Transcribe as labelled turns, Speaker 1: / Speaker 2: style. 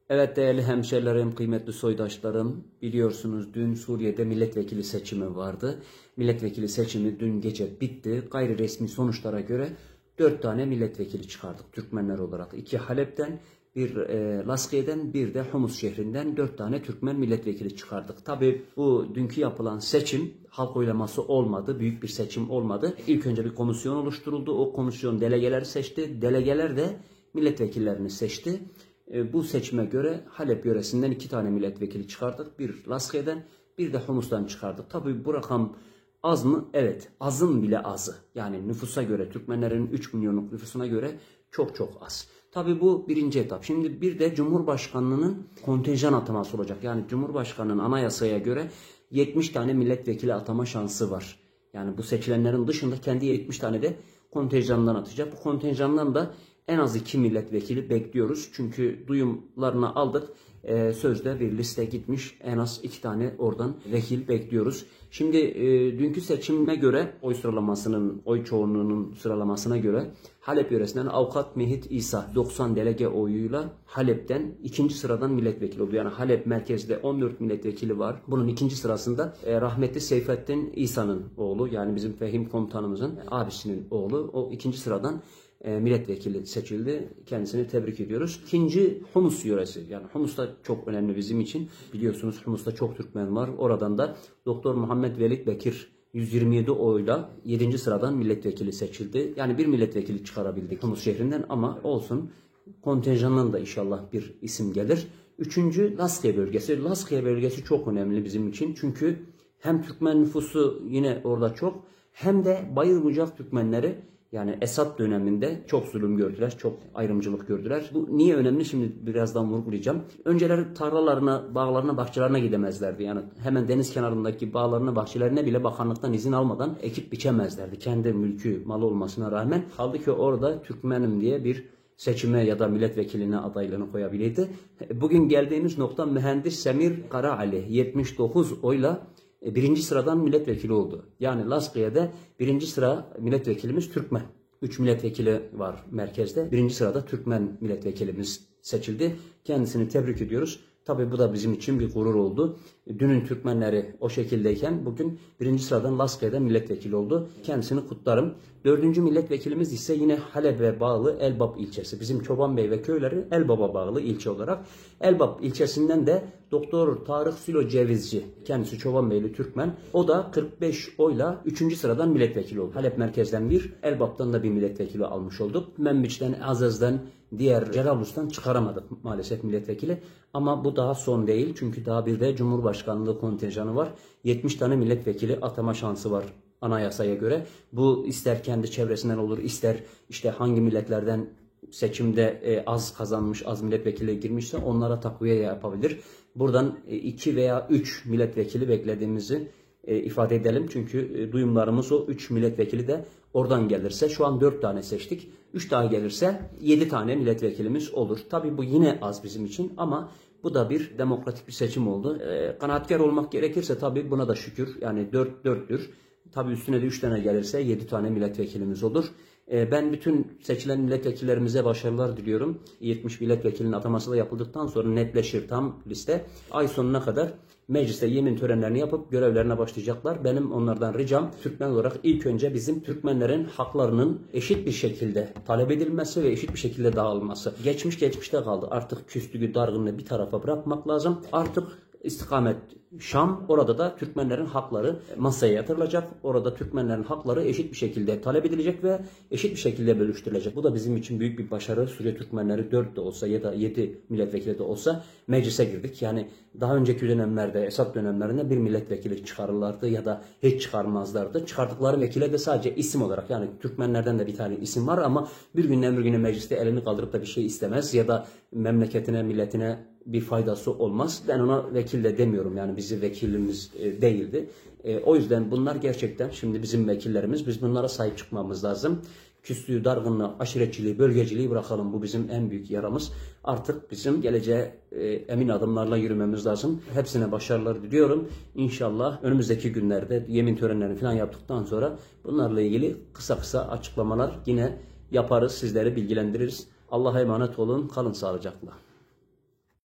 Speaker 1: Evet değerli hemşerilerim, kıymetli soydaşlarım, biliyorsunuz dün Suriye'de milletvekili seçimi vardı. Milletvekili seçimi dün gece bitti. Gayri resmi sonuçlara göre 4 tane milletvekili çıkardık Türkmenler olarak. 2 Halep'ten, bir Laskiye'den, bir de Humus şehrinden 4 tane Türkmen milletvekili çıkardık. Tabi bu dünkü yapılan seçim halk oylaması olmadı, büyük bir seçim olmadı. İlk önce bir komisyon oluşturuldu. O komisyon delegeleri seçti. Delegeler de milletvekillerini seçti. Bu seçime göre Halep yöresinden 2 tane milletvekili çıkardık. Bir Laskiye'den, bir de Humus'tan çıkardık. Tabii bu rakam az mı? Evet. Azın bile azı. Yani nüfusa göre, Türkmenlerin 3 milyonluk nüfusuna göre çok çok az. Tabii bu birinci etap. Şimdi bir de Cumhurbaşkanlığının kontenjan ataması olacak. Yani Cumhurbaşkanının anayasaya göre 70 tane milletvekili atama şansı var. Yani bu seçilenlerin dışında kendi 70 tane de kontenjandan atacak. Bu kontenjandan da en az 2 milletvekili bekliyoruz. Çünkü duyumlarını aldık. Sözde bir liste gitmiş. En az 2 tane oradan vekil bekliyoruz. Şimdi dünkü seçime göre oy çoğunluğunun sıralamasına göre Halep yöresinden Avukat Mehit İsa 90 delege oyuyla Halep'ten 2. sıradan milletvekili oldu. Yani Halep merkezde 14 milletvekili var. Bunun 2. sırasında rahmetli Seyfettin İsa'nın oğlu, yani bizim Fehim komutanımızın abisinin oğlu, o 2. sıradan milletvekili seçildi. Kendisini tebrik ediyoruz. İkinci Humus yöresi. Yani Humus da çok önemli bizim için. Biliyorsunuz Humus'ta çok Türkmen var. Oradan da Doktor Muhammed Velid Bekir 127 oyla 7. sıradan milletvekili seçildi. Yani bir milletvekili çıkarabildik Humus şehrinden ama olsun. Kontenjandan da inşallah bir isim gelir. Üçüncü Laskiye bölgesi. Laskiye bölgesi çok önemli bizim için. Çünkü hem Türkmen nüfusu yine orada çok, hem de Bayır Bucak Türkmenleri, yani Esad döneminde çok zulüm gördüler, çok ayrımcılık gördüler. Bu niye önemli? Şimdi birazdan vurgulayacağım. Önceleri tarlalarına, bağlarına, bahçelerine gidemezlerdi. Yani hemen deniz kenarındaki bağlarına, bahçelerine bile bakanlıktan izin almadan ekip biçemezlerdi. Kendi mülkü, malı olmasına rağmen. Kaldı ki orada Türkmenim diye bir seçime ya da milletvekiline adaylığını koyabilirdi. Bugün geldiğimiz nokta mühendis Semir Karaali 79 oyla 1. sıradan milletvekili oldu. Yani Laskiye'de 1. sıra milletvekilimiz Türkmen. 3 milletvekili var merkezde. 1. sırada Türkmen milletvekilimiz seçildi. Kendisini tebrik ediyoruz. Tabii bu da bizim için bir gurur oldu. Dünün Türkmenleri o şekildeyken bugün 1. sıradan Laskiye'de milletvekili oldu. Kendisini kutlarım. 4. milletvekilimiz ise yine Halep'e bağlı Elbap ilçesi. Bizim Çobanbey ve köyleri Elbap'a bağlı ilçe olarak. Elbap ilçesinden de Doktor Tarık Sülo Cevizci, kendisi Çobanbeyli Türkmen. O da 45 oyla 3. sıradan milletvekili oldu. Halep merkezden bir, Elbap'tan da bir milletvekili almış olduk. Membiç'ten, Azez'den, diğer Cerablus'tan çıkaramadık maalesef milletvekili. Ama bu daha son değil. Çünkü daha bir de Cumhurbaşkanlığı kontenjanı var. 70 tane milletvekili atama şansı var anayasaya göre. Bu ister kendi çevresinden olur, ister işte hangi milletlerden seçimde az kazanmış, az milletvekili girmişse onlara takviye yapabilir. Buradan 2 veya 3 milletvekili beklediğimizi ifade edelim. Çünkü duyumlarımız o 3 milletvekili de oradan gelirse, şu an 4 tane seçtik. 3 daha gelirse 7 tane milletvekilimiz olur. Tabii bu yine az bizim için ama bu da bir demokratik bir seçim oldu. Kanaatkar olmak gerekirse tabii buna da şükür. Yani 4'tür. Tabii üstüne de 3 tane gelirse 7 tane milletvekilimiz olur. Ben bütün seçilen milletvekillerimize başarılar diliyorum. 70 milletvekilinin ataması da yapıldıktan sonra netleşir tam liste. Ay sonuna kadar mecliste yemin törenlerini yapıp görevlerine başlayacaklar. Benim onlardan ricam, Türkmen olarak ilk önce bizim Türkmenlerin haklarının eşit bir şekilde talep edilmesi ve eşit bir şekilde dağılması. Geçmiş geçmişte kaldı. Artık küslüğü, dargınlığı bir tarafa bırakmak lazım. Artık istikamet Şam, orada da Türkmenlerin hakları masaya yatırılacak. Orada Türkmenlerin hakları eşit bir şekilde talep edilecek ve eşit bir şekilde bölüştürülecek. Bu da bizim için büyük bir başarı. Suriye Türkmenleri 4 de olsa ya da 7 milletvekili de olsa meclise girdik. Yani daha önceki dönemlerde, Esad dönemlerinde bir milletvekili çıkarırlardı ya da hiç çıkarmazlardı. Çıkardıkları vekile de sadece isim olarak, yani Türkmenlerden de bir tane isim var ama bir günden bir güne mecliste elini kaldırıp da bir şey istemez ya da memleketine, milletine bir faydası olmaz. Ben ona vekil de demiyorum, yani bizi vekilimiz değildi. O yüzden bunlar gerçekten şimdi bizim vekillerimiz, biz bunlara sahip çıkmamız lazım. Küslüğü, dargınlığı, aşiretçiliği, bölgeciliği bırakalım, bu bizim en büyük yaramız. Artık bizim geleceğe emin adımlarla yürümemiz lazım. Hepsine başarılar diliyorum. İnşallah önümüzdeki günlerde yemin törenlerini falan yaptıktan sonra bunlarla ilgili kısa kısa açıklamalar yine yaparız, sizleri bilgilendiririz. Allah'a emanet olun, kalın sağlıcakla.